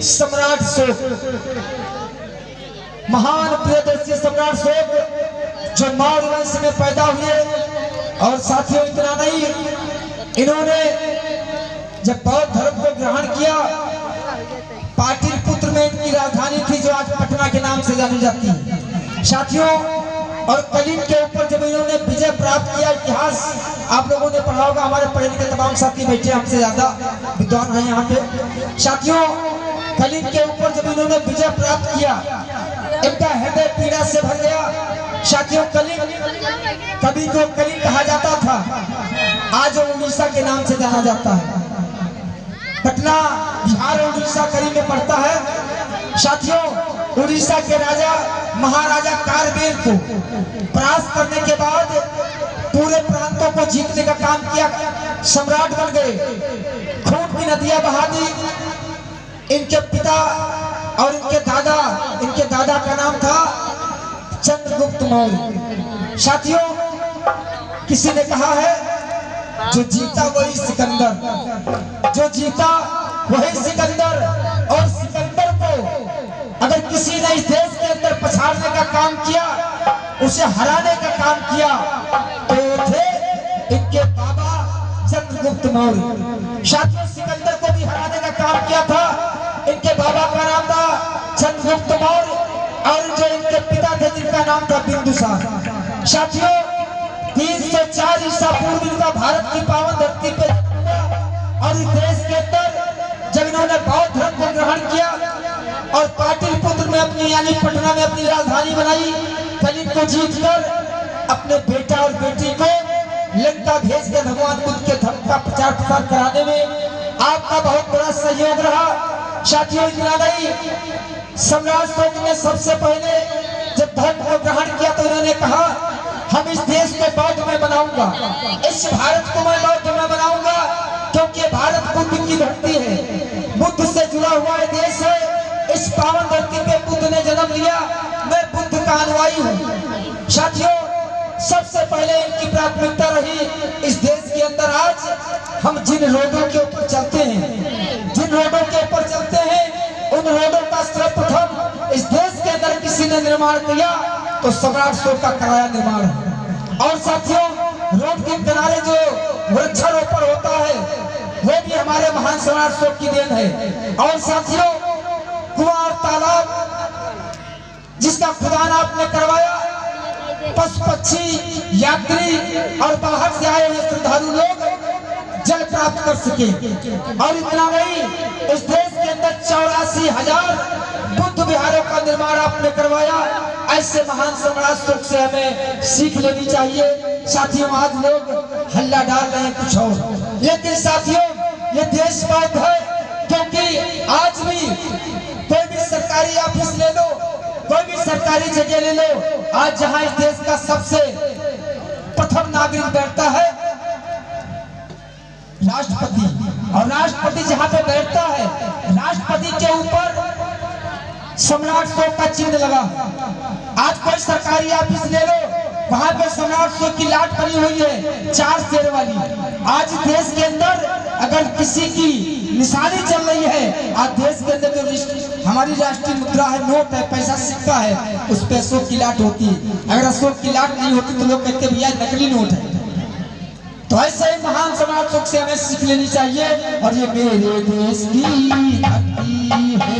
सम्राट अशोक, महान प्रियदर्शी सम्राट अशोक जो मौर्य वंश में पैदा हुए। और साथियों इतना नहीं, इन्होंने जब बौद्ध धर्म को ग्रहण किया, पाटलिपुत्र में इनकी राजधानी थी जो आज पटना के नाम से जानी जाती है साथियों। और कलिंग के ऊपर जब इन्होंने विजय प्राप्त किया, इतिहास आप लोगों ने पढ़ा होगा, हमारे पढ़े लिखे तमाम साथी बैठे हमसे ज्यादा विद्वान हैं यहाँ पे साथियों। कलिंग के ऊपर जब इन्होंने विजय प्राप्त किया, इनका हृदय पीड़ा से भर गया साथियों। कलिंग कभी को कलिंग कहा जाता था, आज उड़ीसा के नाम से जाना जाता है। पटना बिहार और उड़ीसा करीब में पड़ता है साथियों। उड़ीसा के राजा महाराजा कारबेल को परास्त करने के बाद पूरे प्रांतों को जीतने का काम किया, सम्राट बन गए, खून की नदियां बहा दी। इनके पिता और इनके दादा का नाम था चंद्रगुप्त मौर्य साथियों। किसी ने कहा है जो जीता वही सिकंदर, जो जीता वही सिकंदर। और सिकंदर को अगर किसी ने इस देश के अंदर पछाड़ने का काम किया, उसे हराने का काम किया, तो थे इनके बाबा चंद्रगुप्त मौर्य साथियों। सिकंदर को भी हराने का काम किया था, इनके बाबा का नाम था चंद्रगुप्त मौर्य, और जो इनके पिता थे जिनका नाम था बिंदुसार साथियों। 304 ईसा पूर्व इनका भारत की पावन धरती पे और इस देश के अंदर जब इन्होंने बौद्ध धर्म को ग्रहण किया और पाटलिपुत्र में अपनी यानी पटना में अपनी राजधानी बनाई, कलिंग को जीतकर अपने बेटा और बेटी को लंका भेज कर भगवान बुद्ध के धर्म का प्रचार प्रसार कराने में आपका बहुत बड़ा सहयोग रहा साथियों। इतना नहीं, सम्राट अशोक ने सबसे पहले जब धर्म को ग्रहण किया तो उन्होंने कहा, हम इस देश को बौद्ध में बनाऊंगा, इस भारत को मैं बौद्ध में बनाऊंगा, क्योंकि भारत बुद्ध की धरती है, बुद्ध से जुड़ा हुआ देश है। इस पावन धरती पे बुद्ध ने जन्म लिया, मैं बुद्ध का अनुयायी हूँ साथियों। सबसे पहले इनकी प्राथमिकता रही इस देश के अंदर आज हम जिन रोडों के ऊपर चलते हैं, जिन रोडों के ऊपर चलते हैं, उन रोडों का सर्वप्रथम इस देश के अंदर किसी ने निर्माण किया तो सम्राट अशोक का कराया निर्माण है। और साथियों, रोड के किनारे जो वृक्षारोपण होता है वो भी हमारे महान सम्राट अशोक की देन है। और साथियों, कुआं और तालाब जिसका खुदान आपने करवाया, पशु पक्षी यात्री और बाहर से आए हुए श्रद्धालु लोग जल प्राप्त कर सके। और इतना नहीं, इस देश के अंदर 84,000 बुद्ध विहारों का निर्माण आपने करवाया। ऐसे महान सम्राट अशोक से हमें सीख लेनी चाहिए साथियों। आज लोग हल्ला डाल रहे हैं कुछ और, लेकिन साथियों ये देश बौद्ध है, क्योंकि आज भी कोई भी सरकारी ऑफिस ले लो, कोई भी सरकारी जगह ले लो, आज जहां इस देश का सबसे प्रथम नागरिक बैठता है राष्ट्रपति, और राष्ट्रपति जहां पे बैठता है, राष्ट्रपति के ऊपर सम्राट अशोक का चिन्ह लगा। आज कोई सरकारी ऑफिस ले लो, वहां पे सम्राट अशोक की लाट बनी हुई है 4 शेर वाली। आज देश के अंदर अगर किसी की निशानी चल रही है, आज देश के अंदर जो हमारी राष्ट्रीय मुद्रा है, नोट है, पैसा सिक्का है, उस पे अशोक की लाट होती है। अगर अशोक की लाट नहीं होती तो लोग कहते भैया नकली नोट है। तो ऐसे ही महान सम्राट अशोक से हमें सीख लेनी चाहिए। और ये मेरे देश की धरती है,